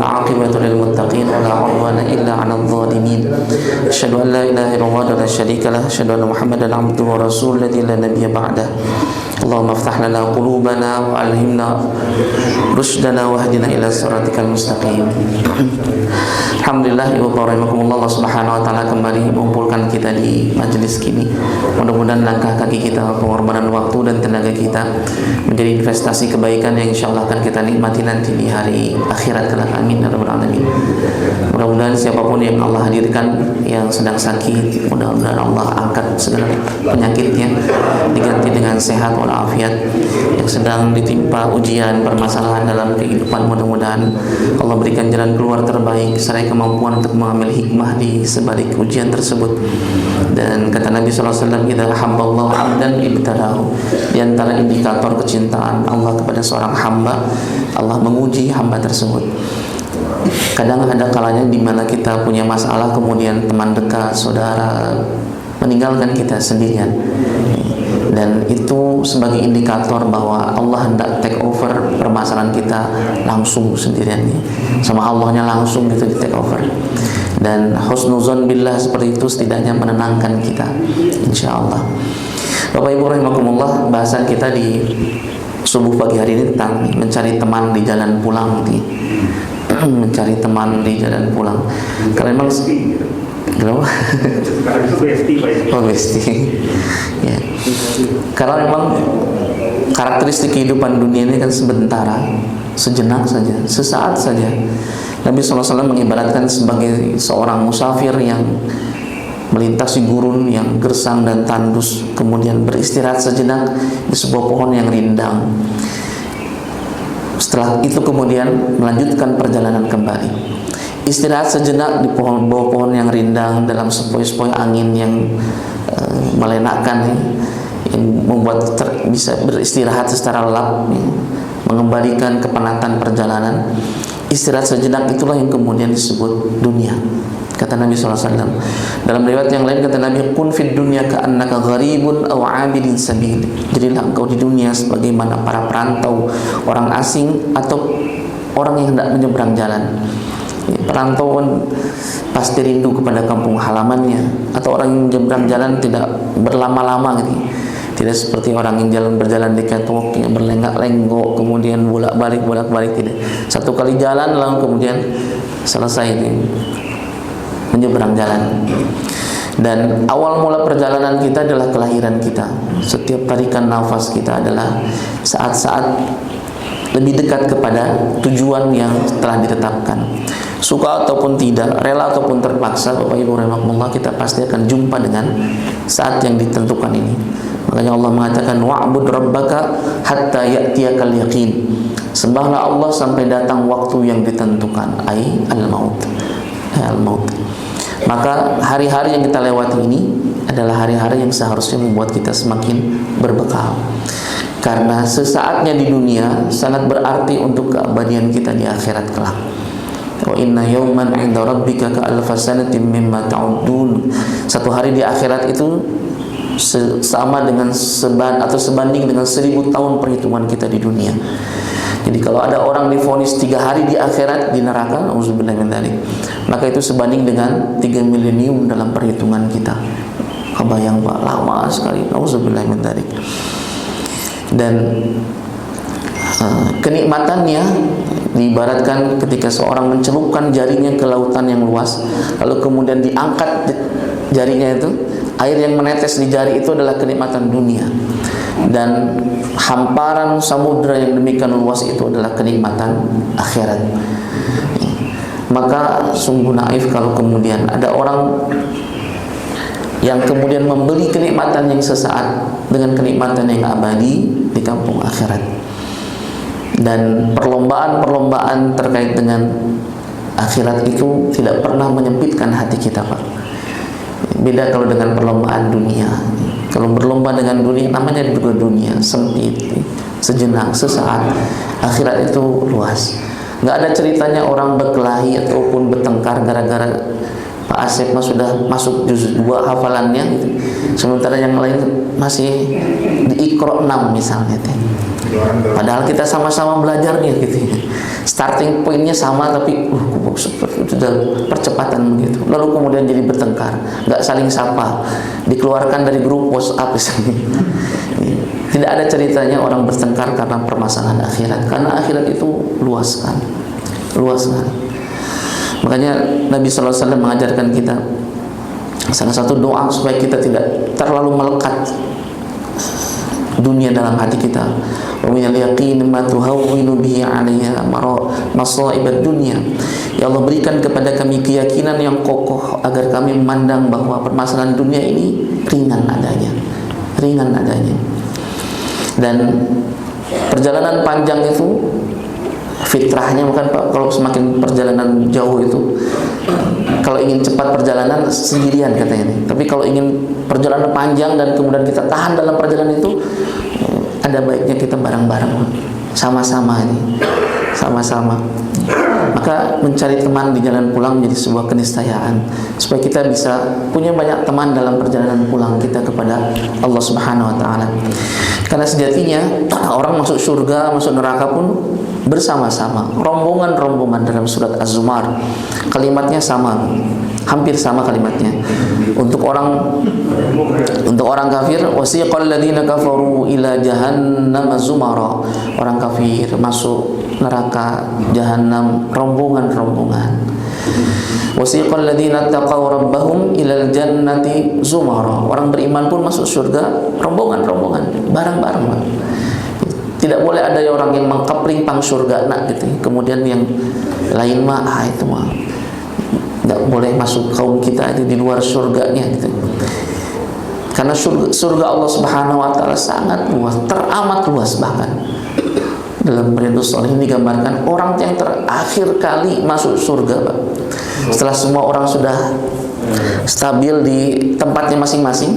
والعاقبة للمتقين ولا عدوان إلا على الظالمين أشهد أن لا إله إلا الله لا شريك له أشهد أن محمدا عبده ورسوله الذي لا نبي بعده اللهم افتح لنا قلوبنا وألهمنا رشدنا واهدنا إلى صراطك المستقيم. Alhamdulillah, ibu bapak rahimakumullah, Allah Subhanahu wa taala kembali mengumpulkan kita di majelis kini. Mudah-mudahan langkah kaki kita, pengorbanan waktu dan tenaga kita menjadi investasi kebaikan yang insyaallah akan kita nikmati nanti di hari akhirat kelak. Amin ya rabbal alamin. Mudah-mudahan siapapun yang Allah hadirkan yang sedang sakit, mudah-mudahan Allah angkat segala penyakitnya, diganti dengan sehat walafiat. Yang sedang ditimpa ujian, permasalahan dalam kehidupan, mudah-mudahan Allah berikan jalan keluar terbaik serta kemampuan untuk mengambil hikmah di sebalik ujian tersebut. Dan kata Nabi SAW, idza habballahu 'abdan ibtalahu. Di antara indikator kecintaan Allah kepada seorang hamba, Allah menguji hamba tersebut. Kadang ada kalanya di mana kita punya masalah, kemudian teman dekat, saudara meninggalkan kita sendirian. Dan itu sebagai indikator bahwa Allah hendak take over permasalahan kita langsung sendirian, sama Allahnya langsung gitu di take over. Dan husnuzon billah seperti itu setidaknya menenangkan kita, insya Allah. Bapak Ibu rahimakumullah, bahasan kita di subuh pagi hari ini tentang mencari teman di jalan pulang. Mencari teman di jalan pulang. Karena memang kenapa? Oh, bestie. Ya. Karena memang karakteristik kehidupan dunia ini kan sementara, sejenak saja, sesaat saja. Nabi SAW mengibaratkan sebagai seorang musafir yang melintasi gurun yang gersang dan tandus, kemudian beristirahat sejenak di sebuah pohon yang rindang. Setelah itu kemudian melanjutkan perjalanan kembali. Istirahat sejenak di bawah pohon yang rindang dalam sepoi-sepoi angin yang melenakkan, yang membuat bisa beristirahat secara lelap, mengembalikan kepenatan perjalanan. Istirahat sejenak itulah yang kemudian disebut dunia, kata Nabi SAW. Dalam riwayat yang lain kata Nabi, kun fid dunya ka'annaka gharibun aw 'abidin sabil. Jadilah engkau di dunia sebagaimana para perantau, orang asing atau orang yang hendak menyeberang jalan. Perantau kan pasti rindu kepada kampung halamannya, atau orang yang menyeberang jalan tidak berlama-lama gitu. Tidak seperti orang yang berjalan di catwalk yang berlenggak-lenggok kemudian bolak-balik tidak. Satu kali jalan lalu kemudian selesai ini, menyeberang jalan. Dan awal mula perjalanan kita adalah kelahiran kita. Setiap tarikan nafas kita adalah saat-saat lebih dekat kepada tujuan yang telah ditetapkan. Suka ataupun tidak, rela ataupun terpaksa, Bapak Ibu rahimakumullah, kita pasti akan jumpa dengan saat yang ditentukan ini. Makanya Allah mengatakan wa'bud rabbaka hatta ya'tiyakal yaqin. Sembahlah Allah sampai datang waktu yang ditentukan, ai al-maut. Al-maut. Maka hari-hari yang kita lewati ini adalah hari-hari yang seharusnya membuat kita semakin berbekal. Karena sesaatnya di dunia sangat berarti untuk keabadian kita di akhirat kelak. Wa inna yawman 'inda rabbika ka'alfa sanatin mimma ta'uddun. Satu hari di akhirat itu sama dengan sebanding dengan 1000 tahun perhitungan kita di dunia. Jadi kalau ada orang divonis 3 hari di akhirat di neraka, auzubillahi min dzalik, maka itu sebanding dengan 3 milenium dalam perhitungan kita. Kebayang Pak, lama sekali. Auzubillahi min dzalik. Dan kenikmatannya diibaratkan ketika seorang mencelupkan jarinya ke lautan yang luas, lalu kemudian diangkat jarinya itu, air yang menetes di jari itu adalah kenikmatan dunia. Dan hamparan samudra yang demikian luas itu adalah kenikmatan akhirat. Maka sungguh naif kalau kemudian ada orang yang kemudian membeli kenikmatan yang sesaat dengan kenikmatan yang abadi di kampung akhirat. Dan perlombaan-perlombaan terkait dengan akhirat itu tidak pernah menyempitkan hati kita, Pak. Beda kalau dengan perlombaan dunia. Kalau berlomba dengan dunia, namanya juga dunia, sempit, sejenak, sesaat. Akhirat itu luas. Nggak ada ceritanya orang berkelahi ataupun bertengkar gara-gara Pak Asep mah sudah masuk juz 2 hafalannya gitu. Sementara yang lain masih di Iqra 6 misalnya. Padahal kita sama-sama belajarnya gitu ya. Starting pointnya sama tapi sudah percepatan begitu. Lalu kemudian jadi bertengkar, nggak saling sapa, dikeluarkan dari grup WhatsApp misalnya. Tidak ada ceritanya orang bertengkar karena permasalahan akhirat, karena akhirat itu luas kan, luas kan. Makanya Nabi SAW mengajarkan kita salah satu doa supaya kita tidak terlalu melekat dunia dalam hati kita. Wa minal yaqin ma tuhawwinu bihi 'alayya masa'ibad dunya. Ya Allah, berikan kepada kami keyakinan yang kokoh agar kami memandang bahwa permasalahan dunia ini ringan adanya. Ringan adanya. Dan perjalanan panjang itu fitrahnya, bukan Pak, kalau semakin perjalanan jauh itu, kalau ingin cepat perjalanan sendirian katanya. Tapi kalau ingin perjalanan panjang dan kemudian kita tahan dalam perjalanan itu, ada baiknya kita bareng-bareng, sama-sama ini, sama-sama. Maka mencari teman di jalan pulang menjadi sebuah keniscayaan supaya kita bisa punya banyak teman dalam perjalanan pulang kita kepada Allah Subhanahu wa taala. Karena sejatinya orang masuk surga, masuk neraka pun bersama-sama, rombongan-rombongan. Dalam surat Az-Zumar kalimatnya sama, hampir sama kalimatnya. Untuk orang kafir, wasiqal ladzina kafaru ila jahannam zumara. Orang kafir masuk neraka jahanam rombongan-rombongan. Wasiqal ladzina taqaw rabbahum ilal jannati zumara. Orang beriman pun masuk surga rombongan-rombongan, bareng-bareng. Tidak boleh ada orang yang mengkapling pang surga nak gitu. Kemudian yang lain mah itu mah tidak boleh masuk kaum kita itu di luar surganya gitu. Karena surga Allah Subhanahu wa taala sangat luas, teramat luas. Bahkan dalam Riyadhus Shalihin digambarkan orang yang terakhir kali masuk surga, Pak. Setelah semua orang sudah stabil di tempatnya masing-masing,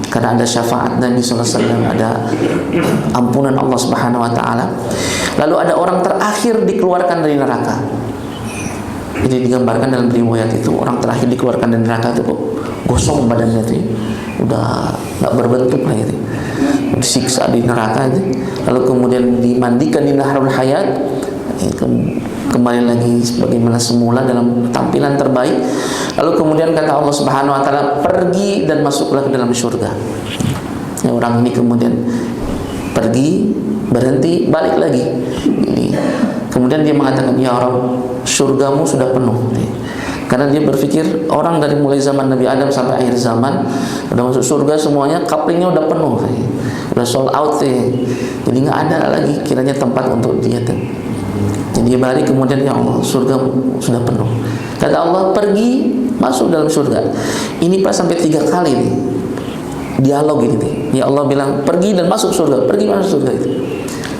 karena ada syafaat Nabi SAW, ada ampunan Allah Subhanahu wa taala. Lalu ada orang terakhir dikeluarkan dari neraka. Jadi digambarkan dalam riwayat itu, orang terakhir dikeluarkan dari neraka itu kok gosong badannya itu, udah nggak berbentuk lah gitu, disiksa di neraka itu. Lalu kemudian dimandikan di Nahrul Hayat, kembali lagi sebagaimana semula dalam tampilan terbaik. Lalu kemudian kata Allah Subhanahu wa taala, pergi dan masuklah ke dalam surga. Ya, orang ini kemudian pergi, berhenti, balik lagi. Kemudian dia mengatakan, ya Rabb, surgamu sudah penuh. Karena dia berpikir orang dari mulai zaman Nabi Adam sampai akhir zaman udah masuk surga semuanya, couplingnya udah penuh, udah sold out. Jadi nggak ada lagi kiranya tempat untuk dia. Jadi dia balik, kemudian ya Allah, surga sudah penuh. Kata Allah, pergi, masuk dalam surga. Ini Pak sampai 3 kali nih dialog ini. Ya Allah bilang pergi dan masuk surga, pergi masuk surga itu.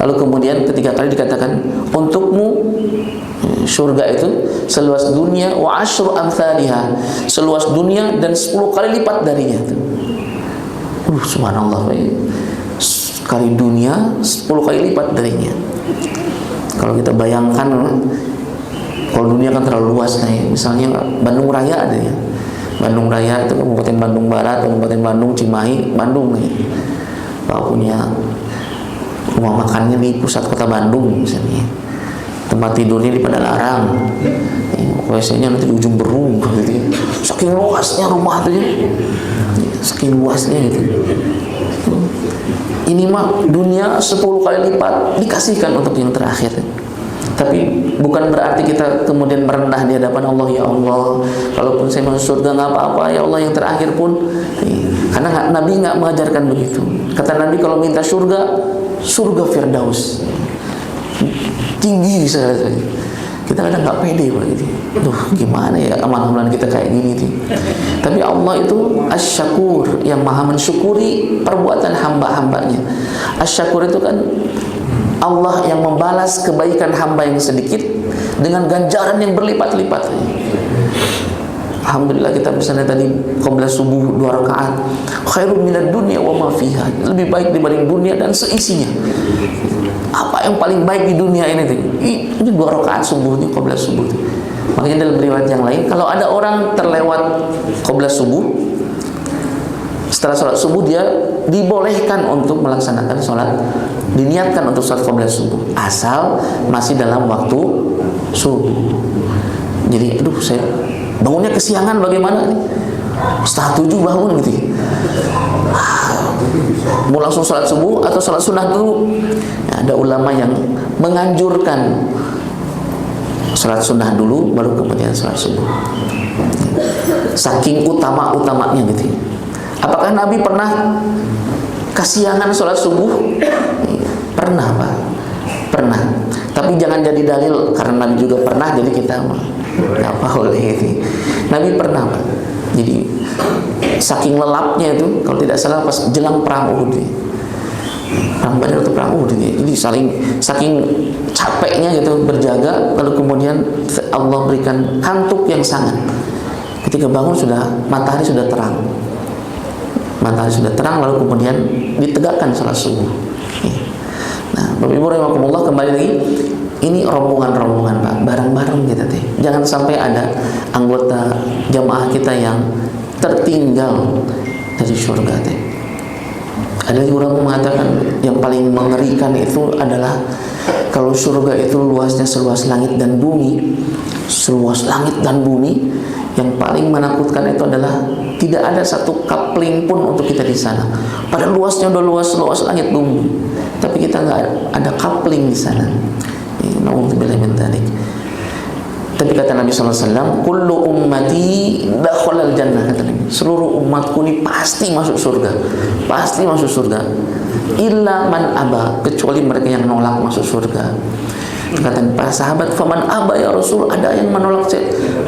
Lalu kemudian ketiga kali dikatakan, untukmu surga itu seluas dunia wa asyru amthaliha, seluas dunia dan 10 kali lipat darinya. Subhanallah, sekali dunia 10 kali lipat darinya. Kalau kita bayangkan, kalau dunia kan terlalu luas nih. Misalnya Bandung Raya ada ya. Bandung Raya itu Kabupaten Bandung Barat, Kabupaten Bandung, Cimahi, Bandung nih. Kalau punya rumah makannya di pusat kota Bandung misalnya, tempat tidurnya di Padalarang, WC-nya nanti di ujung Berung gitu. Saking luasnya rumah itu ya, saking luasnya gitu. Ini mah dunia 10 kali lipat dikasihkan untuk yang terakhir. Tapi bukan berarti kita kemudian merendah di hadapan Allah. Ya Allah, kalaupun saya masuk surga nggak apa-apa, ya Allah yang terakhir pun. Karena Nabi nggak mengajarkan begitu. Kata Nabi, kalau minta surga Firdaus, tinggi sekali. Kita kadang nggak pede begitu. Duh, gimana ya amalan-amalan kita kayak gini nih. Tapi Allah itu Asy-Syakur, yang maha mensyukuri perbuatan hamba-hambanya. Asy-Syakur itu kan Allah yang membalas kebaikan hamba yang sedikit dengan ganjaran yang berlipat-lipat. Alhamdulillah kita misalnya tadi qabla subuh 2 rakaat, khairun minad dunya wa ma fiha, lebih baik dibanding dunia dan seisinya. Apa yang paling baik di dunia ini tuh? Ini 2 rakaat subuh ini, qabla subuh. Makanya dalam riwayat yang lain, kalau ada orang terlewat qabla subuh, setelah sholat subuh dia dibolehkan untuk melaksanakan sholat, diniatkan untuk sholat qobliyah subuh, asal masih dalam waktu subuh. Jadi, aduh saya bangunnya kesiangan bagaimana nih? Setengah 7 bangun gitu ya. Mau langsung sholat subuh atau sholat sunnah dulu? Nah, ada ulama yang menganjurkan sholat sunnah dulu, baru kemudian sholat subuh. Saking utama-utamanya gitu ya. Apakah Nabi pernah kesiangan sholat subuh? Pernah, Pak. Pernah. Tapi jangan jadi dalil karena Nabi juga pernah, jadi kita nggak boleh gitu. Nabi pernah, Pak. Jadi saking lelapnya itu, kalau tidak salah pas jelang perang Uhud, perang Badar atau perang Uhud, jadi saking capeknya gitu berjaga, lalu kemudian Allah berikan kantuk yang sangat. Ketika bangun matahari sudah terang, lalu kemudian ditegakkan salat subuh. Nah, Bapak Ibu rahimakumullah, kembali lagi, ini rombongan-rombongan, Pak, bareng-bareng kita teh. Jangan sampai ada anggota jamaah kita yang tertinggal dari surga teh. Ada orang mengatakan yang paling mengerikan itu adalah kalau surga itu luasnya seluas langit dan bumi, seluas langit dan bumi, yang paling menakutkan itu adalah tidak ada satu kapling pun untuk kita di sana. Padahal luasnya udah luas langit bumi, tapi kita nggak ada kapling di sana. Nauzubillah min dzalik. Tapi kata Nabi SAW, kullu ummati dakhalal jannah, kata Nabi. Seluruh umatku ini pasti masuk surga, illa man aba, kecuali mereka yang nolak masuk surga. Kata para sahabat, faman aba ya Rasul, ada yang menolak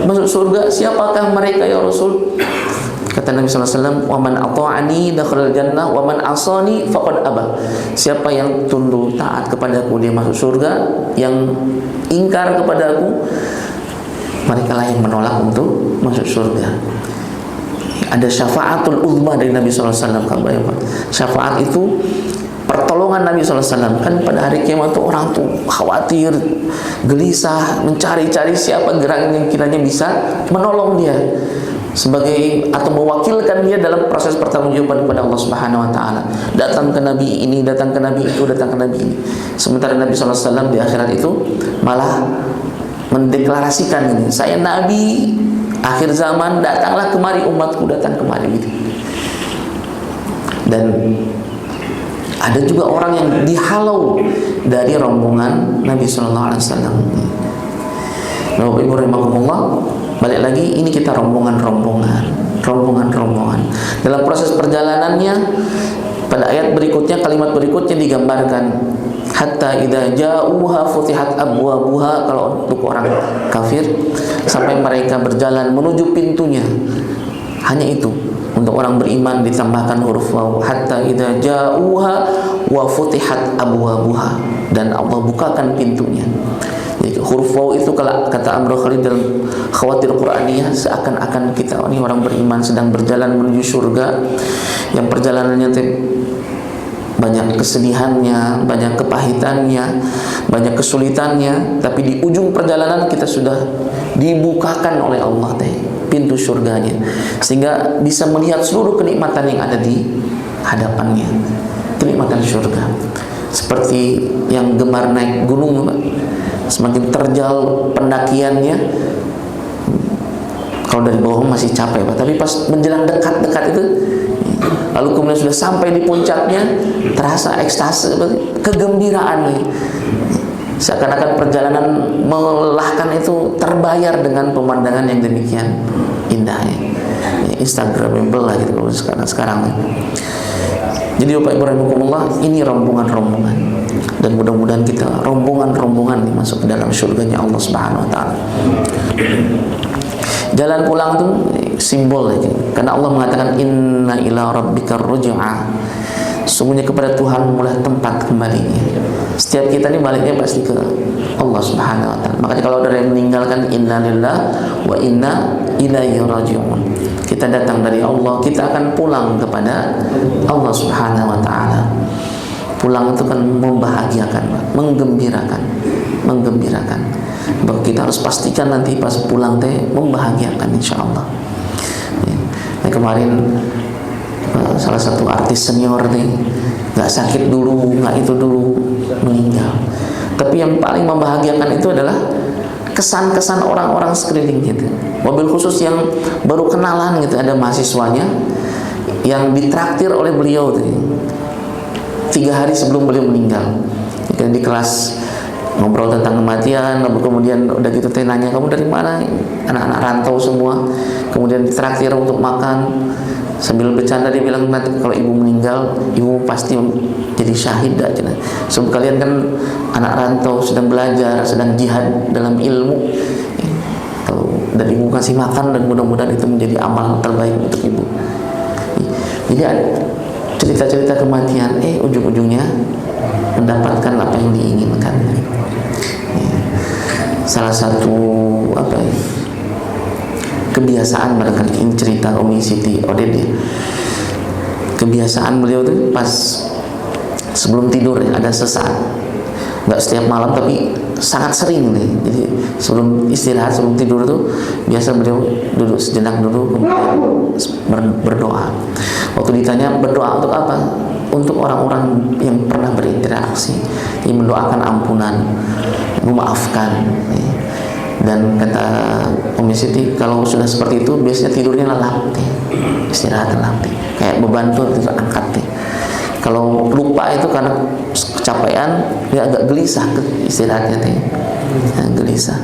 masuk surga, siapakah mereka ya Rasul? Kata Nabi SAW, wa man ata'ani dakhalal jannah wa man asani faqad aba. Siapa yang tunduk taat kepadaku dia masuk surga, yang ingkar kepadaku mereka lah yang menolak untuk masuk surga. Ada syafaatul uzma dari Nabi SAW. Syafaat itu pertolongan Nabi SAW. Kan pada hari kiamat itu orang tuh khawatir, gelisah, mencari-cari siapa gerangan yang kiranya bisa menolong dia sebagai atau mewakilkan dia dalam proses pertanggungjawaban kepada Allah Subhanahu wa taala. Datang ke nabi ini, datang ke nabi itu, datang ke nabi ini. Sementara Nabi SAW di akhirat itu malah mendeklarasikan ini, saya nabi akhir zaman, datanglah kemari umatku, datang kemari gitu. Dan ada juga orang yang dihalau dari rombongan Nabi sallallahu alaihi wasallam. Bapak Ibu rahimakumullah, balik lagi, ini kita rombongan. Dalam proses perjalanannya, pada ayat berikutnya, kalimat berikutnya digambarkan, hatta idza ja'uha futihat abwabuha, kalau untuk orang kafir, sampai mereka berjalan menuju pintunya. Hanya itu. Untuk orang beriman ditambahkan huruf waw, hatta idza ja'uha wa futihat abwabuha, dan Allah bukakan pintunya. Jadi huruf waw itu, kalau kata Amr Khalid dalam Khawatir Qur'aniyah, seakan-akan kita ini orang beriman sedang berjalan menuju surga, yang perjalanannya banyak kesedihannya, banyak kepahitannya, banyak kesulitannya, tapi di ujung perjalanan kita sudah dibukakan oleh Allah pintu surganya, sehingga bisa melihat seluruh kenikmatan yang ada di hadapannya, kenikmatan surga. Seperti yang gemar naik gunung, semakin terjal pendakiannya, kalau dari bawah masih capek, Pak, tapi pas menjelang dekat-dekat itu, lalu kemudian sudah sampai di puncaknya, terasa ekstase, kegembiraan. Seakan-akan perjalanan melelahkan itu terbayar dengan pemandangan yang demikian indahnya. Instagramable lah gitu kalau sekarang. Jadi Bapak Ibu rahimakumullah, ini rombongan-rombongan, dan mudah-mudahan kita rombongan-rombongan masuk ke dalam surganya Allah Subhanahu wa taala. Jalan pulang itu simbol aja. Karena Allah mengatakan inna ila rabbikar ruj'a. Sungguhnya kepada Tuhan mulai tempat kembalinya. Setiap kita ini baliknya pasti ke Allah Subhanahu wa taala. Makanya kalau ada yang meninggalkan inna lillah wa inna ilaihi raji'un. Kita datang dari Allah, kita akan pulang kepada Allah Subhanahu wa taala. Pulang itu kan membahagiakan, menggembirakan. Bahwa kita harus pastikan nanti pas pulang membahagiakan insyaallah. Nah, kemarin salah satu artis senior nih, nggak sakit dulu, nggak itu dulu, meninggal. Tapi yang paling membahagiakan itu adalah kesan-kesan orang-orang sekeliling gitu. Mobil khusus yang baru kenalan gitu, ada mahasiswanya yang ditraktir oleh beliau tuh, 3 hari sebelum beliau meninggal. Di kelas ngobrol tentang kematian, lalu kemudian udah gitu nanya, kamu dari mana? Anak-anak rantau semua. Kemudian ditraktir untuk makan. Sambil bercanda dia bilang, nanti kalau ibu meninggal, ibu pasti jadi syahid aja. Sebab kalian kan anak rantau, sedang belajar, sedang jihad dalam ilmu, dan ibu kasih makan, dan mudah-mudahan itu menjadi amal terbaik untuk ibu. Jadi cerita-cerita kematian, ujung-ujungnya mendapatkan apa yang diinginkan. Salah satu kebiasaan barangkali, ini cerita Umi Siti Oded ya. Kebiasaan beliau tuh pas sebelum tidur ya, ada sesaat, nggak setiap malam tapi sangat sering nih. Jadi sebelum istirahat, sebelum tidur tuh biasa beliau duduk sejenak dulu, kemudian berdoa. Waktu ditanya berdoa untuk apa? Untuk orang-orang yang pernah berinteraksi, yang mendoakan ampunan, memaafkan. Dan kata Umi Siti, kalau sudah seperti itu biasanya tidurnya lelap, istirahat lelap, kayak beban tuh angkat. Kalau lupa itu karena kecapean, dia agak gelisah istirahatnya, gelisah.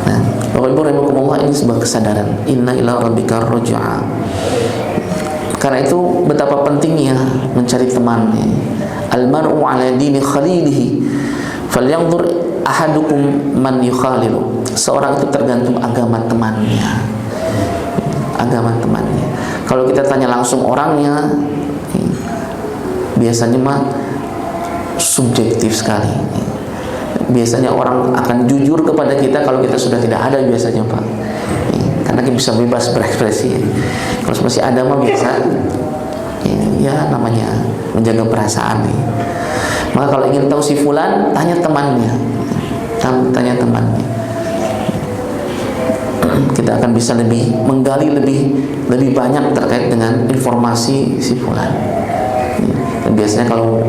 Nah, Bapak Ibu rahimakumullah, ini sebuah kesadaran, inna ila rabbika ruj'a. Karena itu betapa pentingnya mencari teman. Al-mar'u ala dini khalilihi falyanzur ahadukum man yukhalilu. Seorang itu tergantung agama temannya. Agama temannya. Kalau kita tanya langsung orangnya, biasanya mah subjektif sekali. Biasanya orang akan jujur kepada kita kalau kita sudah tidak ada biasanya, Pak. Karena kita bisa bebas berekspresi. Kalau masih ada mah biasa, ya namanya menjaga perasaan nih. Maka kalau ingin tahu si fulan, tanya temannya, tanya temannya. Kita akan bisa lebih menggali lebih banyak terkait dengan informasi si fulan. Dan biasanya kalau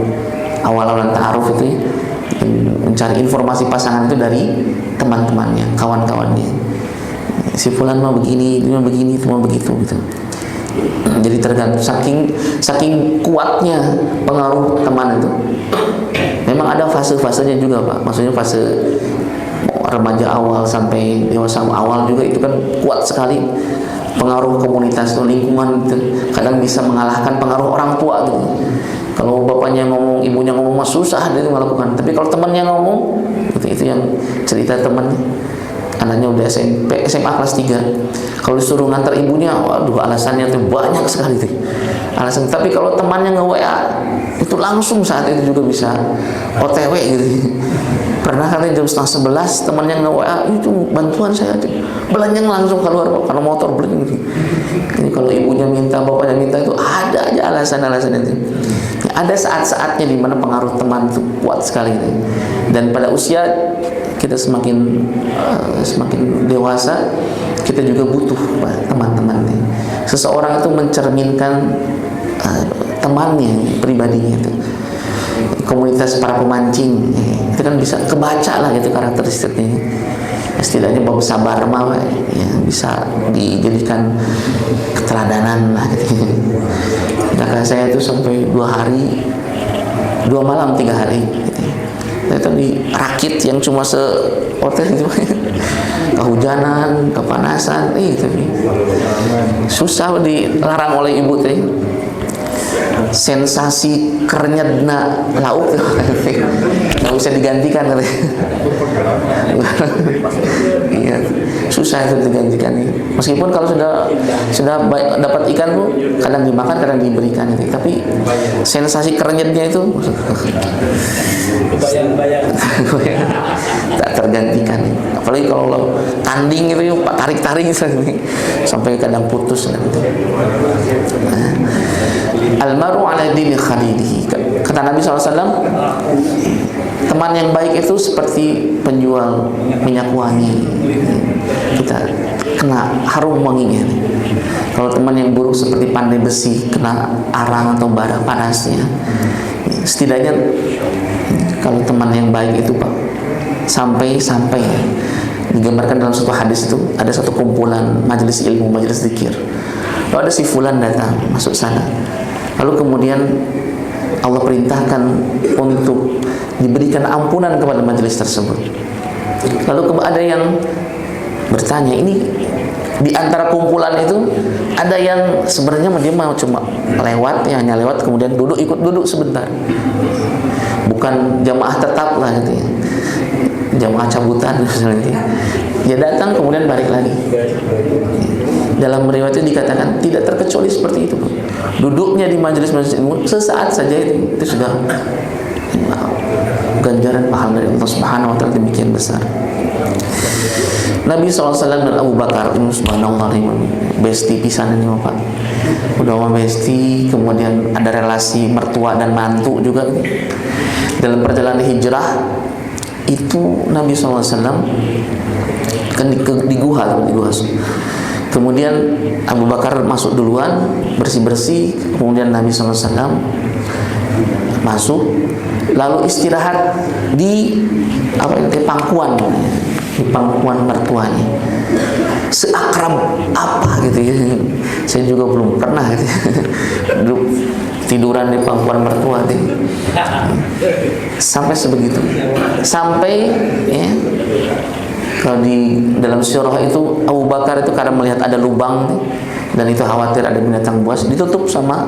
awal-awal ta'aruf itu mencari informasi pasangan itu dari teman-temannya, kawan-kawannya. Si fulan mau begini, dia mau begini, itu mau begitu gitu. Jadi tergantung, saking kuatnya pengaruh teman itu. Memang ada fase-fasenya juga, Pak. Maksudnya fase remaja awal sampai dewasa awal juga itu kan kuat sekali pengaruh komunitas atau lingkungan itu. Kadang bisa mengalahkan pengaruh orang tua gitu. Kalau bapaknya ngomong, ibunya ngomong mah susah dia itu melakukan. Tapi kalau temannya ngomong, itu yang cerita temannya. Anaknya udah SMA kelas 3. Kalau disuruh ngantar ibunya, waduh alasannya tuh banyak sekali tuh. Alasan. Tapi kalau temannya nge-WA, itu langsung saat itu juga bisa OTW gitu. Pernah katanya jam 10:30 temannya nge-WA, itu bantuan saya tuh. Belanjang langsung keluar karena motor beli gitu. Jadi kalau ibunya minta, bapaknya minta, itu ada aja alasan-alasan itu. Ada saat-saatnya di mana pengaruh teman itu kuat sekali gitu. Dan pada usia kita semakin dewasa, kita juga butuh teman-teman. Seseorang itu mencerminkan temannya, pribadinya itu. Komunitas para pemancing, itu kan bisa kebaca lah gitu karakteristiknya. Setidaknya bab sabar mah ya bisa dijadikan keteladanan lah gitu. Kakak saya itu sampai 2 hari 2 malam 3 hari gitu. Itu dirakit yang cuma hotel itu kehujanan, kepanasan, tapi susah dilarang oleh ibu teh. Sensasi kerenyatna lauk nggak bisa digantikan katanya. Iya, susah itu digantikan. Meskipun kalau sudah dapat ikan tuh kadang dimakan, kadang diberikan itu. Tapi sensasi kerenyatnya itu tak tergantikan. Apalagi kalau tanding itu tarik-tarik sampai kadang putus gitu. Almaru ala dini khalilihi. Kata Nabi SAW, teman yang baik itu seperti penjual minyak wangi, kita kena harum wanginya. Kalau teman yang buruk seperti pandai besi, kena arang atau bara panasnya. Setidaknya kalau teman yang baik itu Pak, sampai digambarkan dalam satu hadis itu, ada satu kumpulan majelis ilmu, majelis zikir. Lalu ada si fulan datang masuk sana. Lalu kemudian Allah perintahkan untuk diberikan ampunan kepada majelis tersebut. Lalu ada yang bertanya, ini di antara kumpulan itu ada yang sebenarnya dia mau cuma lewat, ya hanya lewat kemudian ikut duduk sebentar, bukan jamaah tetap lah gitu ya, jamaah cabutan misalnya gitu. Dia datang kemudian balik lagi. Dalam riwayat itu dikatakan tidak terkecuali seperti itu. Duduknya di majelis-majelis ilmu sesaat saja itu sudah ganjaran pahala dari Allah Subhanahu wa taala demikian besar. Nabi SAW dan Abu Bakar ini subhanallah, besti pisan ini Pak. Udah besti, kemudian ada relasi mertua dan mantu juga. Dalam perjalanan hijrah itu Nabi SAW kan di guha. Kemudian Abu Bakar masuk duluan, bersih-bersih, kemudian Nabi SAW masuk, lalu istirahat di pangkuan mertuanya. Seakrab apa gitu ya, saya juga belum pernah gitu ya. Tiduran di pangkuan mertua gitu. Sampai sebegitu, sampai ya, kalau di dalam surah itu Abu Bakar itu karena melihat ada lubang dan itu khawatir ada binatang buas, ditutup sama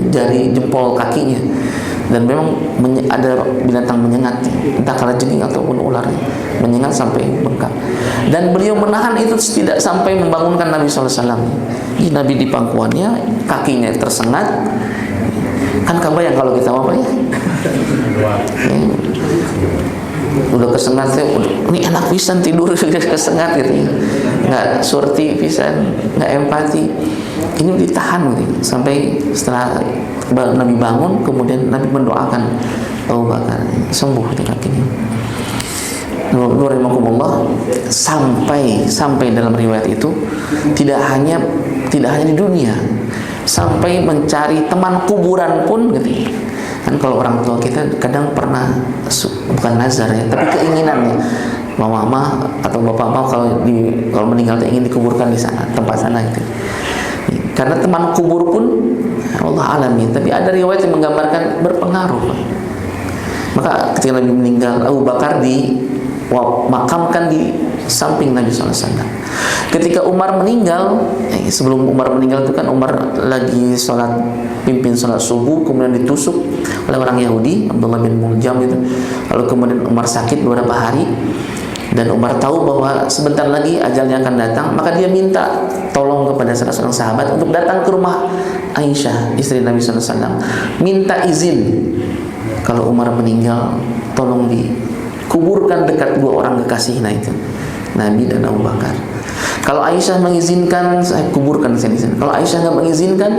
jari jempol kakinya, dan memang ada binatang menyengat, entah kalajengking ataupun ular, menyengat sampai bengkak, dan beliau menahan itu tidak sampai membangunkan Nabi SAW. Nabi di pangkuannya, kakinya tersengat, kan kebayang kalau kita apa ya, udah kesengat ya, ini enak pisan tidur kesengat gitu ya, nggak surti pisan, nggak empati, ini ditahan gitu. Sampai setelah Nabi bangun, kemudian Nabi mendoakan Abu Bakar sembuh di kakinya. Nurimakumullah, sampai dalam riwayat itu tidak hanya di dunia, sampai mencari teman kuburan pun gitu ya. Kan kalau orang tua kita kadang pernah, bukan nazar ya, tapi keinginannya, mama atau bapak kalau meninggal ingin dikuburkan di sana, tempat sana itu. Karena teman kubur pun Allah alami, tapi ada riwayat yang menggambarkan berpengaruh. Maka ketika Nabi meninggal, Abu Bakar dimakamkan di samping Nabi SAW. Ketika Umar meninggal, sebelum Umar meninggal itu kan Umar lagi pimpin sholat subuh, kemudian ditusuk oleh orang Yahudi, Abdullah bin Muljam itu. Lalu kemudian Umar sakit beberapa hari, dan Umar tahu bahwa sebentar lagi ajalnya akan datang, maka dia minta tolong kepada salah seorang sahabat untuk datang ke rumah Aisyah, istri Nabi SAW, minta izin kalau Umar meninggal tolong dikuburkan dekat dua orang kekasihnya itu, Nabi dan Abu Bakar. Kalau Aisyah mengizinkan, saya kuburkan di sini. Kalau Aisyah nggak mengizinkan,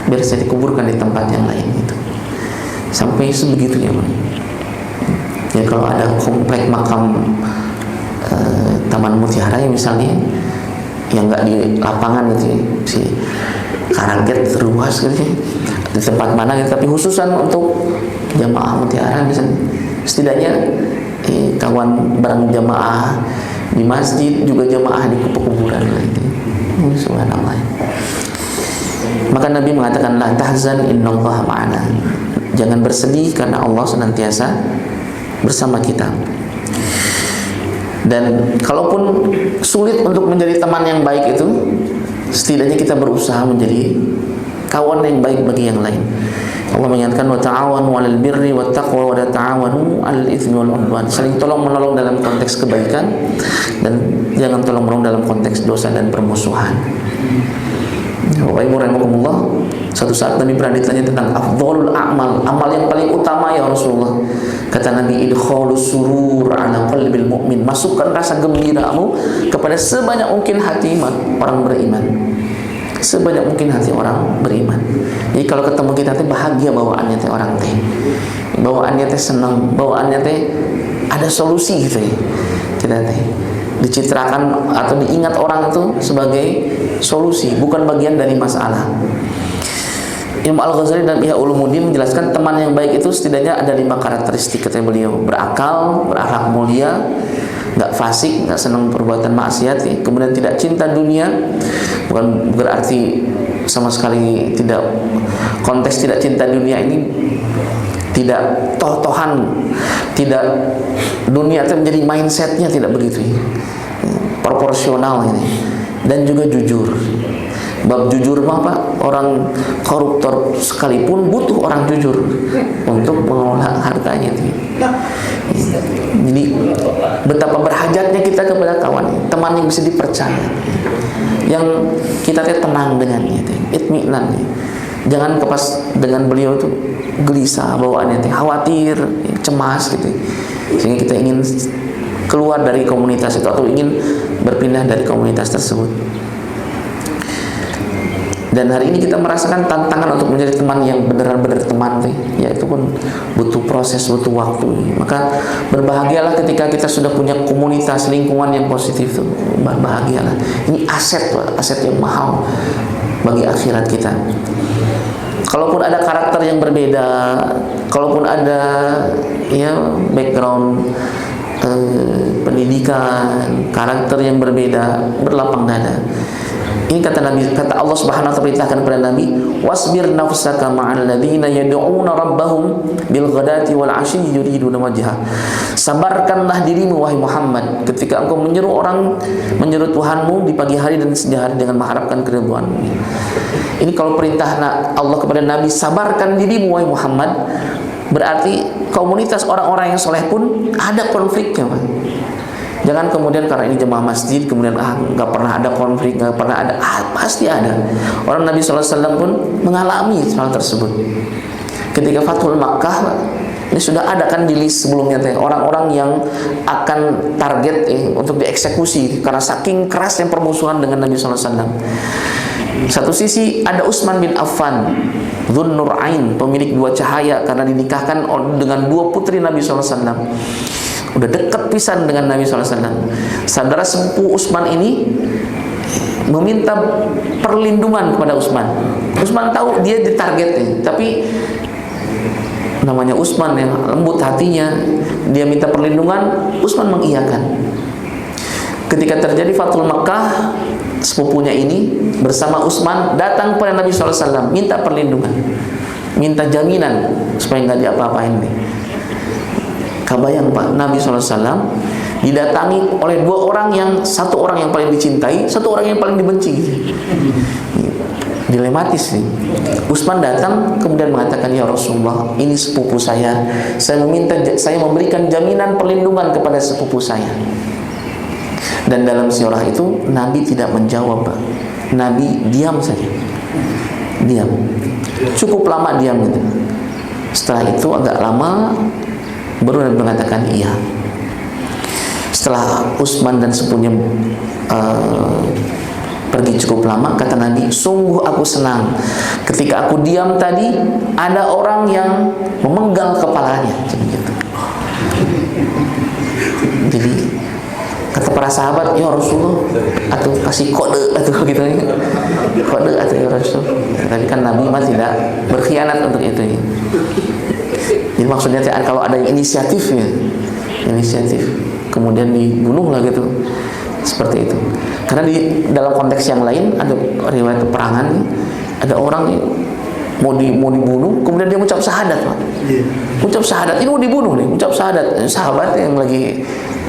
biar saya dikuburkan di tempat yang lain itu. Sampai sebegitunya, Bang. Ya kalau ada komplek makam Taman Mutiara ya misalnya, yang nggak di lapangan gitu ya, si Karaget terluas gitu ya, di tempat mana gitu, tapi khususan untuk jamaah Mutiara misalnya, setidaknya kawan bareng jamaah di masjid juga jamaah di kuburan gitu. Subhanallah. Maka Nabi mengatakan la tahzan innallaha ma'ana. Jangan bersedih karena Allah senantiasa bersama kita. Dan kalaupun sulit untuk menjadi teman yang baik itu, setidaknya kita berusaha menjadi kawan yang baik bagi yang lain. Allah mengingatkan wa ta'awanu 'alal birri wat taqwa wa la ta'awanu 'alal itsmi wal 'udwan. Saling tolong-menolong dalam konteks kebaikan dan jangan tolong-menolong dalam konteks dosa dan permusuhan. Bapak Ibu rahimakumullah, suatu saat Nabi pernah ditanya tentang afdhalul a'mal, amal yang paling utama ya Rasulullah. Kata Nabi, idkhalus surur 'ala qalbil mu'min, masukkan rasa gembiramu kepada sebanyak mungkin hati orang beriman. sebanyak mungkin hati orang beriman. Jadi kalau ketemu kita teh bahagia bawaannya teh orang teh, bawaannya teh senang, bawaannya teh ada solusi gitu ya. Kita teh dicitrakan atau diingat orang itu sebagai solusi, bukan bagian dari masalah. Imam Al-Ghazali dalam Ihya Ulumuddin menjelaskan teman yang baik itu setidaknya ada 5 karakteristik kata beliau: berakal, berakhlak mulia, nggak fasik, nggak senang perbuatan maksiat, ya. Kemudian tidak cinta dunia, bukan berarti sama sekali tidak konteks tidak cinta dunia ini tidak toh-tohan, tidak dunia itu menjadi mindsetnya, tidak begitu ya. Proporsional ini, dan juga jujur. Bab jujur mah Pak, orang koruptor sekalipun butuh orang jujur untuk mengelola hartanya itu. Jadi betapa berhajatnya kita kepada kawan, teman yang bisa dipercaya, yang kita tenang dengannya, itminan. Jangan kepas dengan beliau itu gelisah bawaannya, khawatir, cemas gitu, sehingga kita ingin keluar dari komunitas itu atau ingin berpindah dari komunitas tersebut. Dan hari ini kita merasakan tantangan untuk menjadi teman yang benar-benar teman, ya itu pun butuh proses, butuh waktu. Maka berbahagialah ketika kita sudah punya komunitas, lingkungan yang positif tuh. Berbahagialah. Ini aset, aset yang mahal bagi akhirat kita. Kalaupun ada karakter yang berbeda, kalaupun ada ya background pendidikan, karakter yang berbeda, berlapang dada. Ini kata Nabi, kata Allah Subhanahu wa taala perintahkan kepada Nabi, wasbir nafsaka ma'al ladzina yad'una rabbahum bil ghadati wal 'ashyi yuriduna wajha. Sabarkanlah dirimu wahai Muhammad ketika engkau menyeru Tuhanmu di pagi hari dan siang hari dengan mengharapkan keridhaan-Mu. Ini kalau perintah Allah kepada Nabi, sabarkan dirimu wahai Muhammad, berarti komunitas orang-orang yang soleh pun ada konfliknya, Pak. Jangan kemudian karena ini jemaah masjid kemudian nggak pernah ada konflik, nggak pernah ada, pasti ada. Orang Nabi SAW pun mengalami hal tersebut. Ketika Fathul Makkah, ini sudah ada kan di list sebelumnya orang-orang yang akan target untuk dieksekusi karena saking kerasnya permusuhan dengan Nabi SAW. Satu sisi ada Utsman bin Affan, Dzun Nurain, pemilik 2 cahaya, karena dinikahkan dengan 2 putri Nabi SAW. Udah dekat pisan dengan Nabi SAW. Saudara sepupu Utsman ini meminta perlindungan kepada Utsman. Utsman tahu dia ditarget, tapi namanya Utsman yang lembut hatinya, dia minta perlindungan, Utsman mengiyakan. Ketika terjadi Fathul Makkah, sepupunya ini bersama Utsman datang kepada Nabi SAW, minta perlindungan, minta jaminan supaya nggak diapa-apain nih. Kabayang Pak, Nabi SAW didatangi oleh 2 orang, yang satu orang yang paling dicintai, satu orang yang paling dibenci. Dilematis nih. Utsman datang kemudian mengatakan, ya Rasulullah, ini sepupu saya memberikan jaminan perlindungan kepada sepupu saya. Dan dalam sirah itu Nabi tidak menjawab, Pak. Nabi diam saja, diam, cukup lama diam gitu. Setelah itu agak lama baru Nabi mengatakan iya. Setelah Utsman dan sepupunya pergi cukup lama, kata Nabi, sungguh aku senang ketika aku diam tadi ada orang yang memenggal kepalanya. Jadi kata para sahabat, ya Rasulullah, atau kasih kode atau gitu ya, kode atau ya Rasul. Tapi kan Nabi mah tidak berkhianat untuk itu ya. Jadi maksudnya kalau ada inisiatifnya, inisiatif kemudian dibunuh lah gitu, seperti itu. Karena di dalam konteks yang lain ada riwayat peperangan, ada orang mau dibunuh, kemudian dia mengucap syahadat, Pak. Ucap syahadat, ini mau dibunuh nih, ucap syahadat. Sahabat yang lagi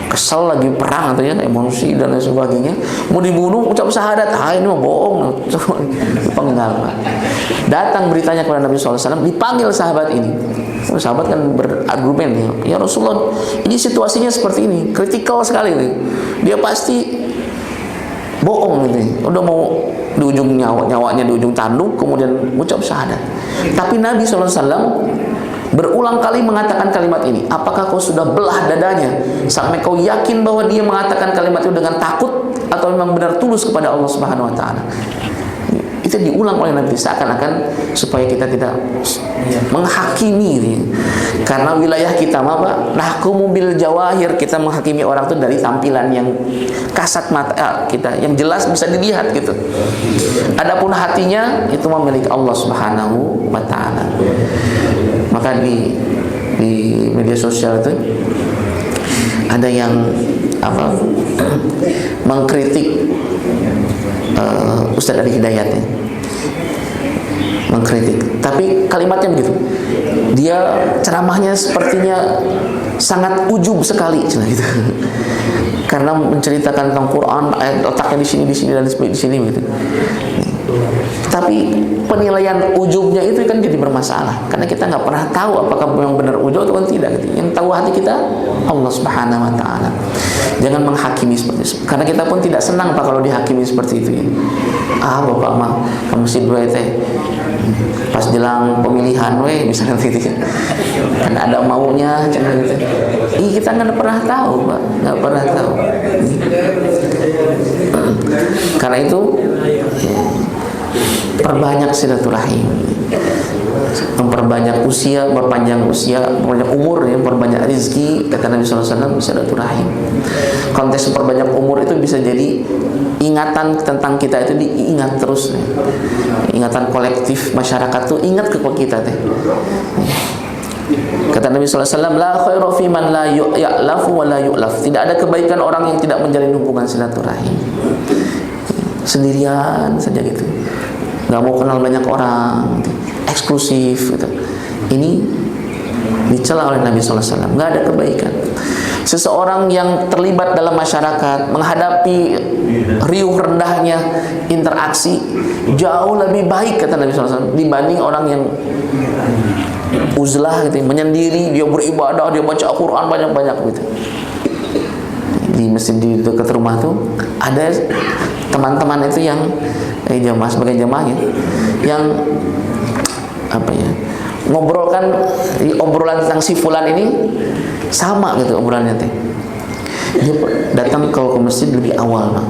kesel, lagi perang atau ya emosi dan lain sebagainya, mau dibunuh, ucap syahadat, ini mah bohong, penggal, Pak. Datang beritanya kepada Nabi SAW, dipanggil sahabat ini. Sahabat kan berargumen, ya Rasulullah, ini situasinya seperti ini, kritikal sekali nih. Dia pasti bohong ini, udah mau di ujung nyawanya di ujung tanduk, kemudian ucap syahadat. Tapi Nabi SAW berulang kali mengatakan kalimat ini. Apakah kau sudah belah dadanya sampai kau yakin bahwa dia mengatakan kalimat itu dengan takut atau memang benar tulus kepada Allah Subhanahu wa taala? Itu Itu diulang oleh Nabi seakan-akan supaya kita tidak menghakimi ini. Karena wilayah kita apa? Nahkumu bil jawahir, kita menghakimi orang itu dari tampilan yang kasat mata kita, yang jelas bisa dilihat gitu. Adapun hatinya itu memiliki Allah Subhanahu wa taala. Maka di media sosial itu ada yang apa? Mengkritik Ustadz Adi Hidayat ya. Mengkritik, tapi kalimatnya begitu. Dia ceramahnya sepertinya sangat ujub sekali gitu. Karena menceritakan tentang Quran, ayat letaknya di sini dan di sini gitu. Tapi penilaian ujubnya itu kan jadi bermasalah, karena kita nggak pernah tahu apakah memang benar ujub atau tidak gitu. Yang tahu hati kita Allah Subhanahu wa taala. Jangan menghakimi seperti itu, karena kita pun tidak senang Pak kalau dihakimi seperti itu ya. Bapak mah kamu sih dua teh pas jelang pemilihan misalnya gitu kan ada maunya gitu. Kita nggak pernah tahu Pak, nggak pernah tahu. Karena itu perbanyak silaturahim, memperbanyak usia, memperpanjang umur ya, memperbanyak rezeki. Kata Nabi SAW, silaturahim. Konteks memperbanyak umur itu bisa jadi ingatan tentang kita itu diingat terus ya. Ingatan kolektif masyarakat tuh ingat ke kita teh. Kata Nabi SAW, la khairu fi man la ya'lafu wa la yu'laf. Tidak ada kebaikan orang yang tidak menjalin hubungan silaturahim. Sendirian saja gitu, nggak mau kenal banyak orang, eksklusif gitu. Ini dicela oleh Nabi SAW. Nggak ada kebaikan. Seseorang yang terlibat dalam masyarakat menghadapi riuh rendahnya interaksi jauh lebih baik kata Nabi SAW dibanding orang yang uzlah gitu, menyendiri, dia beribadah, dia baca Al-Quran banyak-banyak gitu. Di masjid di dekat rumah tuh ada teman-teman itu yang jamaah, sebagai jamaah ya, yang apa ya, ngobrolkan obrolan tentang si fulan ini sama gitu obrolannya teh. Dia datang ke masjid lebih awal Pak.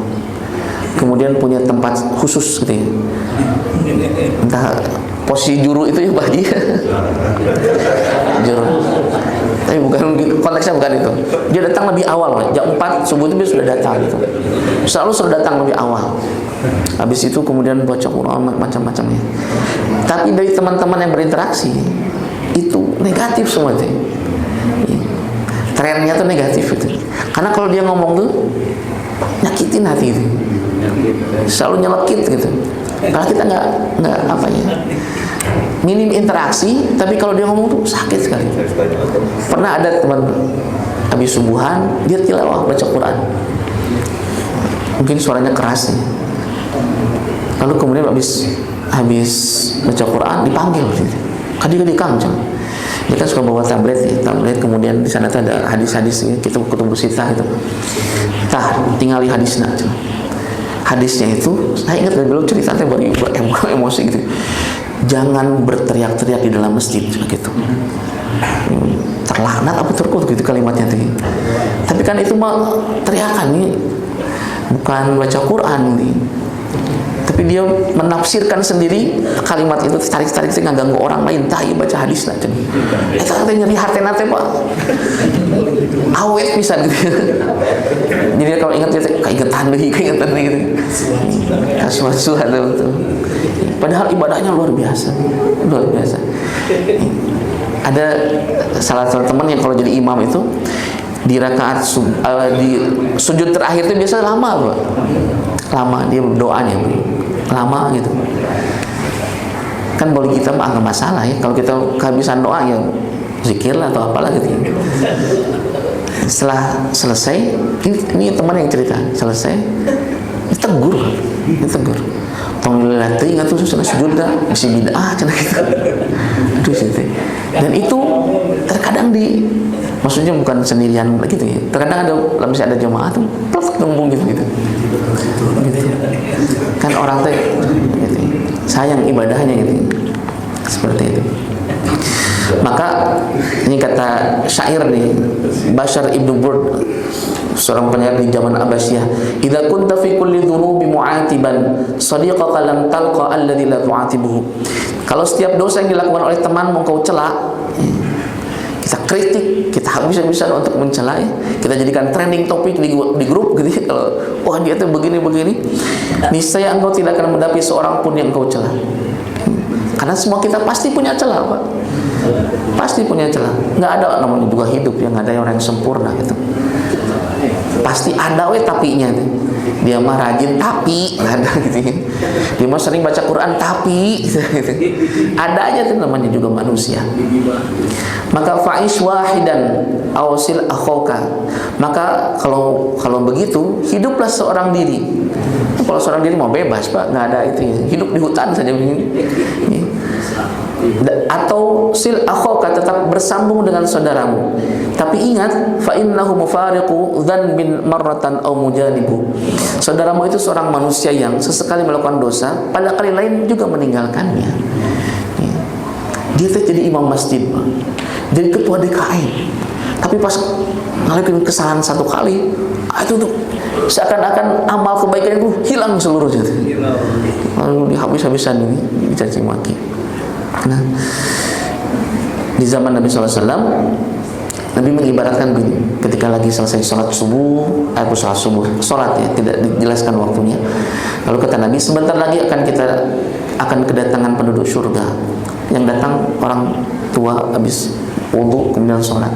Kemudian punya tempat khusus gitu ya. Entah posisi juru itu ya Pak dia. Juru. Tapi bukan konteksnya bukan itu. Dia datang lebih awal Pak. Jam 4 subuh itu dia sudah datang gitu. Selalu sudah datang lebih awal. Habis itu kemudian baca Quran macam-macamnya. Tapi dari teman-teman yang berinteraksi itu negatif semua tuh. Trennya tuh negatif itu. Karena kalau dia ngomong tuh nyakitin hati itu. Selalu nyelekit gitu. Karena kita nggak apa ya, minim interaksi, tapi kalau dia ngomong tuh sakit sekali. Pernah ada teman habis subuhan dia tilawah baca Quran, mungkin suaranya keras nih. Lalu kemudian habis baca Quran dipanggil gitu. Kadi Kang, dia kan suka bawa tablet kemudian di sana tuh ada hadis-hadis gitu, kita kutub sitah gitu. Tinggali hadisnya. Hadisnya itu saya ingat dari dulu ceritanya baru emosi gitu. Jangan berteriak-teriak di dalam masjid gitu. Terlaknat apa terkutuk gitu kalimatnya tuh. Tapi kan itu mah teriakan nih, bukan baca Quran nih. Tapi dia menafsirkan sendiri kalimat itu, tarik-tarik itu nggak ganggu orang lain. Tahi baca hadis lah. Tapi nyeri hati nate Pak. Awet bisa gitu. Jadi kalau ingat keingetan gitu. Kasuah itu. Padahal ibadahnya luar biasa. Ada salah satu teman yang kalau jadi imam itu di rakaat di sujud terakhir itu biasa lama Pak. Lama dia berdoanya lama gitu. Kan boleh kita mah nggak masalah ya. Kalau kita kehabisan doa ya zikir lah atau apalah gitu. Setelah selesai, ini teman yang cerita, selesai ditegur. Tongil latih nggak tuh susah sujud dah, masih bid'ah cina gitu. Aduh gitu. Dan itu terkadang maksudnya bukan sendirian gitu ya. Terkadang misalnya ada jemaah tuh, ngomong gitu. Kan orang tuh gitu, sayang ibadahnya gitu. Seperti itu. Maka ini kata syair nih, Bashar Ibn Burd, seorang penyair di zaman Abbasiyah, "Idza kunta fi kulli dhunubi mu'atiban sadiqaka lam talqa alladhi la tu'atibuhu." Kalau setiap dosa yang dilakukan oleh temanmu kau cela, kita kritik, kita habis-habisan untuk mencela, kita jadikan trending topik di grup gitu. Kalau wah dia tuh begini-begini, niscaya engkau tidak akan mendapat seorang pun yang kau cela. Karena semua kita pasti punya celah, Pak. Pasti punya celah. Nggak ada namanya juga hidup yang ada orang yang sempurna gitu. Pasti ada tapinya tuh. Dia mah rajin tapi ada gitu. Dia mah sering baca Quran tapi gitu. Ada aja tuh namanya juga manusia. Maka fa'ish wahidan awsil akhoka. Maka kalau begitu hiduplah seorang diri. Kalau seorang diri mau bebas, Pak, nggak ada itu ya. Hidup di hutan saja begini. Atau sil akhoka, tetap bersambung dengan saudaramu. Tapi ingat, fa innahu mufariqu dzanbin marratan aw mujanibu. Saudaramu itu seorang manusia yang sesekali melakukan dosa, pada kali lain juga meninggalkannya. Dia jadi imam masjid, Pak. Jadi ketua DKM. Tapi pas ngelakuin kesalahan satu kali, itu tuh seakan-akan amal kebaikan itu hilang seluruhnya. Lalu dihabis-habisan ini dicaci maki. Nah, di zaman Nabi SAW, Nabi mengibaratkan begini, ketika lagi selesai sholat subuh, sholat ya, tidak dijelaskan waktunya. Lalu kata Nabi, sebentar lagi akan kedatangan penduduk surga. Yang datang orang tua habis wudu kemudian sholat,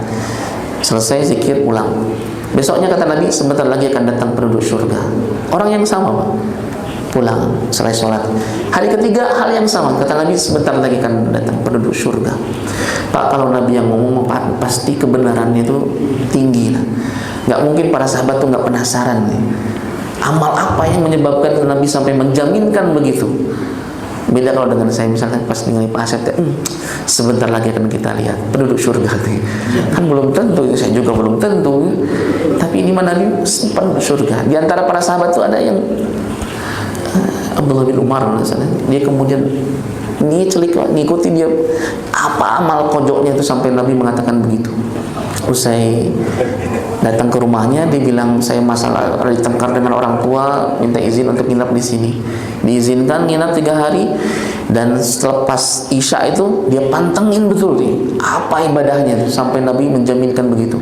selesai zikir ulang. Besoknya kata Nabi, sebentar lagi akan datang penduduk surga. Orang yang sama, Pak, pulang selesai sholat. Hari ketiga hal yang sama, kata Nabi, sebentar lagi akan datang penduduk surga. Pak, kalau Nabi yang ngomong pasti kebenarannya itu tinggi lah. Nggak mungkin para sahabat tuh nggak penasaran nih, amal apa yang menyebabkan Nabi sampai menjaminkan begitu. Beda kalau dengan saya, misalkan pas ningali Pak Asep, sebentar lagi akan kita lihat penduduk surga nih. Kan belum tentu, saya juga belum tentu. Tapi ini mana Nabi penduduk surga. Di antara para sahabat itu ada yang Abdullah bin Umar, dia kemudian ngikuti dia, apa amal kojoknya itu sampai Nabi mengatakan begitu. Usai datang ke rumahnya, dia bilang, saya masalah ditengkar dengan orang tua, minta izin untuk nginap di sini. Diizinkan nginap 3 hari, dan selepas Isya itu dia pantengin betul nih apa ibadahnya sampai Nabi menjaminkan begitu.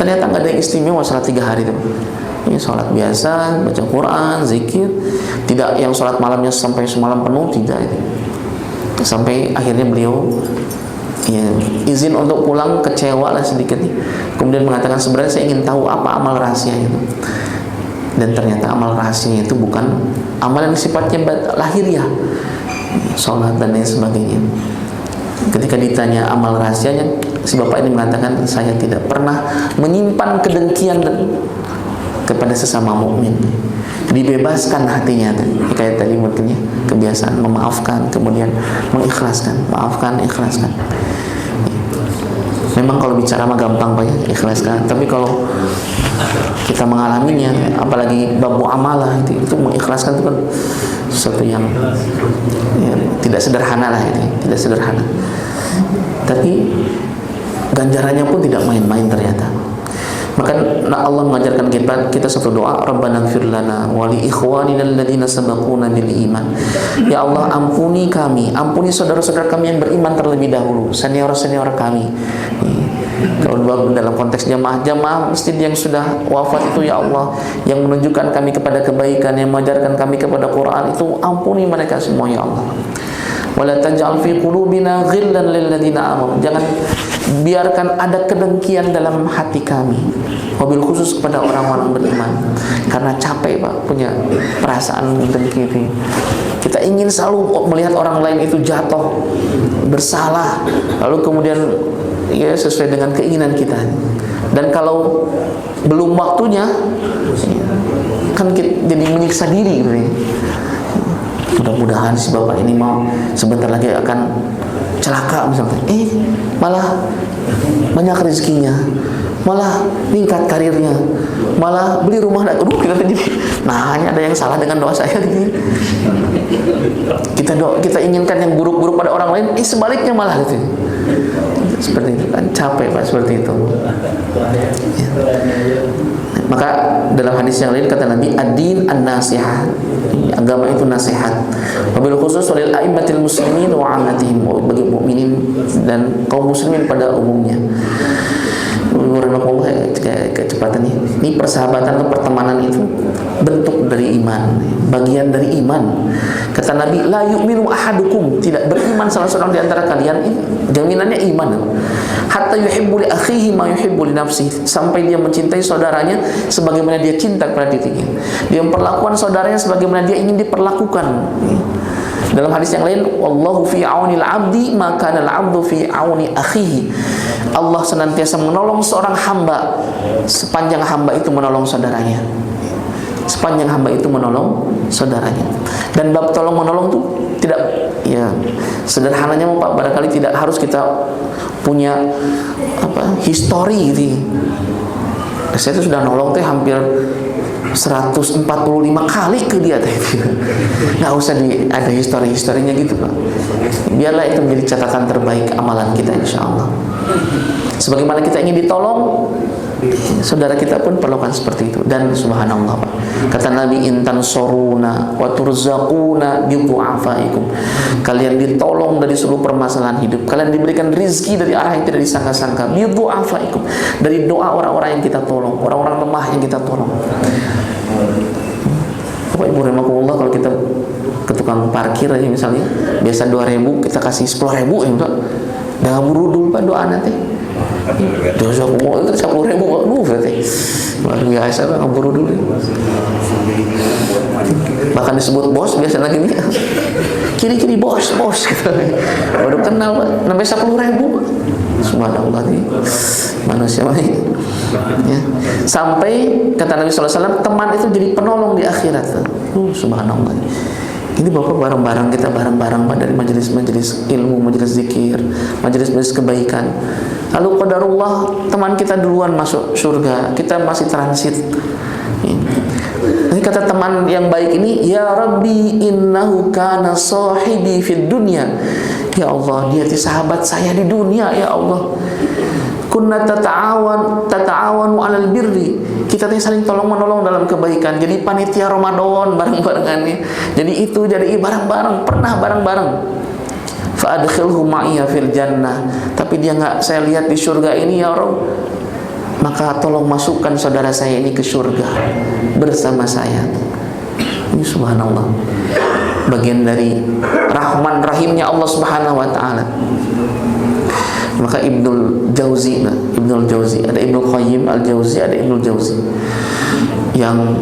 Ternyata nggak ada yang istimewa salat 3 hari itu. Ini sholat biasa, baca Quran, zikir, tidak yang sholat malamnya sampai semalam penuh, tidak itu. Sampai akhirnya beliau ya, izin untuk pulang, kecewa lah sedikit nih. Kemudian mengatakan, sebenarnya saya ingin tahu apa amal rahasia itu. Dan ternyata amal rahasianya itu bukan amal yang sifatnya lahiriah, sholat dan lain sebagainya. Ketika ditanya amal rahasianya, si bapak ini mengatakan, saya tidak pernah menyimpan kedengkian kepada sesama mukmin. Dibebaskan hatinya tuh. Kayak tadi mungkin ya, kebiasaan memaafkan, kemudian mengikhlaskan, maafkan, ikhlaskan. Memang kalau bicara mah gampang Pak ya, ikhlaskan. Tapi kalau kita mengalaminya, apalagi bab muamalah itu mengikhlaskan itu kan sesuatu yang ya, tidak sederhana lah itu, tidak sederhana. Tapi ganjarannya pun tidak main-main ternyata. Maka Allah mengajarkan kita satu doa, Rabbana ighfir lana wa li ikhwanina alladziina sabaquna bil iman. Ya Allah, ampuni kami, ampuni saudara-saudara kami yang beriman terlebih dahulu, senior-senior kami. Kalau dalam konteks jamaah masjid yang sudah wafat itu, ya Allah, yang menunjukkan kami kepada kebaikan, yang mengajarkan kami kepada Quran, itu ampuni mereka semua ya Allah. Wala taj'al fi qulubina ghillan lil ladzina amanu. Jangan biarkan ada kedengkian dalam hati kami, mobil khusus kepada orang-orang beriman. Karena capek Pak punya perasaan dengki itu. Kita ingin selalu melihat orang lain itu jatuh, bersalah, lalu kemudian ya sesuai dengan keinginan kita. Dan kalau belum waktunya, kan jadi menyiksa diri gitu ya. Mudah-mudahan si bapak ini mau sebentar lagi akan celaka misalnya, malah banyak rezekinya, malah meningkat karirnya, malah beli rumah. Aduh, kita jadi hanya ada yang salah dengan doa saya gitu. Kita inginkan yang buruk-buruk pada orang lain, sebaliknya malah gitu. Seperti itu kan, capek Pak seperti itu ya. Maka dalam hadis yang lain kata Nabi, ad-din an-nasihat, agama itu nasihat, wabil khusus walil a'immatil muslimin wa 'ammatihim, bagi mukminin dan kaum muslimin pada umumnya. Kecepatan ini persahabatan atau pertemanan itu bentuk dari iman, bagian dari iman. Kata Nabi, la yu'minu ahadukum, tidak beriman salah seorang di antara kalian, jaminannya iman. Hatta yuhibbu li akhihi ma yuhibbu li nafsihi, sampai dia mencintai saudaranya sebagaimana dia cinta kepada dirinya. Dia memperlakukan saudaranya sebagaimana dia ingin diperlakukan. Dalam hadis yang lain, wallahu fi aunil 'abdi ma kana al-'abdu fi auni akhihi. Allah senantiasa menolong seorang hamba sepanjang hamba itu menolong saudaranya. Sepanjang hamba itu menolong saudaranya. Dan bab tolong menolong itu tidak, ya sederhananya Pak, barangkali tidak harus kita punya histori gitu. Saya itu sudah nolong teh hampir 145 kali ke dia teh. Nggak usah ada histori-historinya gitu Pak. Biarlah itu menjadi catatan terbaik amalan kita insyaallah. Sebagaimana kita ingin ditolong, saudara kita pun perlukan seperti itu. Dan subhanallah Pak, kata Nabi, intan soruna wa turzaquna bi du'afaikum, kalian ditolong dari seluruh permasalahan hidup, kalian diberikan rizki dari arah yang tidak disangka-sangka, bi du'afaikum, dari doa orang-orang yang kita tolong, orang-orang lemah yang kita tolong. Bapak Ibu rahimakumullah, kalau kita ke tukang parkir aja misalnya, biasa 2.000 kita kasih 10.000 ya Pak, dah burudul Pak doa nanti. Dosa kumul itu 10.000 berarti luar biasa Pak, ngaburu dulu. Bahkan disebut bos biasa lagi nih, kiri bos gitu. Baru kenal Pak, sampai 10.000 Pak. Subhanallah nih manusia ini ya. Sampai kata Nabi SAW, teman itu jadi penolong di akhirat. Subhanallah. Ini Bapak bareng-bareng, kita bareng-bareng Pak, dari majelis-majelis ilmu, majelis zikir, majelis-majelis kebaikan. Lalu qadarullah teman kita duluan masuk surga, kita masih transit. Jadi kata teman yang baik ini, ya Rabbi innahu kana sahibi fid dunya. Ya Allah, dia sahabat saya di dunia ya Allah. Kunna tata'awanu 'alal birri. Kita saling tolong-menolong dalam kebaikan. Jadi panitia Ramadan bareng-barengan nih. Jadi itu jadi bareng-bareng, pernah bareng-bareng. Fa adkhilhu ma'iyya fil jannah. Tapi dia enggak saya lihat di surga ini ya Rabb. Maka tolong masukkan saudara saya ini ke surga bersama saya. Ini subhanallah. Bagian dari Rahman Rahimnya Allah Subhanahu wa taala. Maka Ibnul Jauzi, ada Ibnul Qayyim Al-Jauzi, ada Ibnul Jauzi yang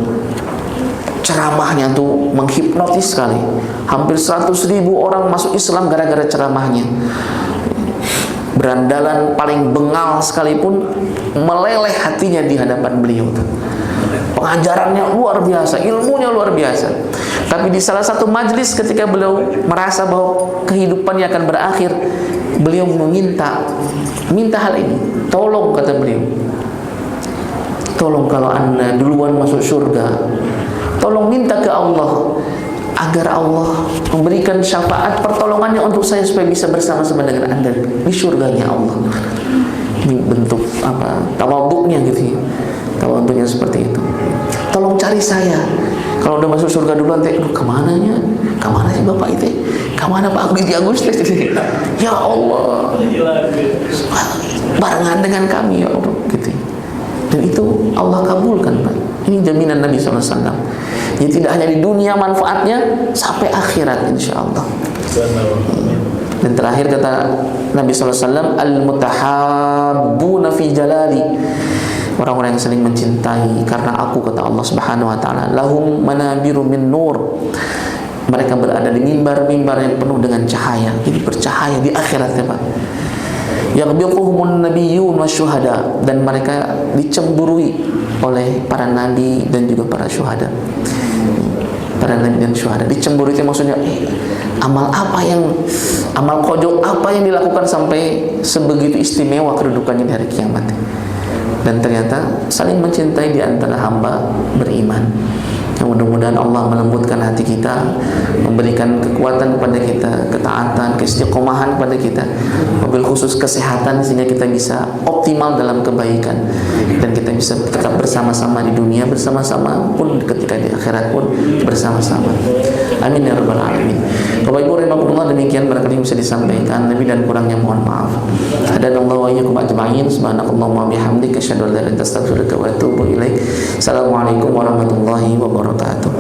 ceramahnya tuh menghipnotis sekali. Hampir 100.000 orang masuk Islam gara-gara ceramahnya. Berandalan paling bengal sekalipun meleleh hatinya di hadapan beliau. Pengajarannya luar biasa, ilmunya luar biasa. Tapi di salah satu majelis ketika beliau merasa bahwa kehidupannya akan berakhir, beliau minta hal ini. Tolong, kata beliau, tolong kalau Anda duluan masuk surga, tolong minta ke Allah agar Allah memberikan syafaat pertolongannya untuk saya supaya bisa bersama-sama dengan Anda di surganya Allah. Ini bentuk tawaduknya gitu ya. Tawaduknya seperti itu. Tolong cari saya. Kalau udah masuk surga duluan, kemana sih Bapak itu? Kemana Pak Agustus? Ya Allah, barengan dengan kami ya Allah gitu. Dan itu Allah kabulkan Pak. Ini jaminan Nabi SAW. Jadi tidak hanya di dunia manfaatnya, sampai akhirat insya Allah. Dan terakhir kata Nabi SAW, al-mutahabbuna fi jalali, orang-orang yang saling mencintai karena aku, kata Allah Subhanahu wa taala, lahum manabiru min nur, mereka berada di mimbar-mimbar yang penuh dengan cahaya. Jadi bercahaya di akhiratnya Pak. Yaghbiquhumun nabiyyun wasyuhada, dan mereka dicemburui oleh para nabi dan juga para syuhada. Para nabi dan syuhada dicemburu itu maksudnya amal kojok apa yang dilakukan sampai sebegitu istimewa kedudukannya di hari kiamat. Dan ternyata saling mencintai di antara hamba beriman. Mudah-mudahan Allah melembutkan hati kita, memberikan kekuatan kepada kita, ketaatan, keistiqomahan kepada kita, mobil khusus kesehatan sehingga kita bisa optimal dalam kebaikan dan kita bisa tetap bersama-sama di dunia, bersama-sama pun ketika di akhirat pun bersama-sama. Amin ya rabbal alamin. Bapak Ibu rahimakumullah, demikian barangkali bisa disampaikan, lebih dan kurangnya mohon maaf. Hadanallahu wa iyyakum ajma'in. Subhanakallahumma wa bihamdika asyhadu an la ilaha illa anta astaghfiruka wa atubu ilaik. Assalamualaikum warahmatullahi wabarakatuh.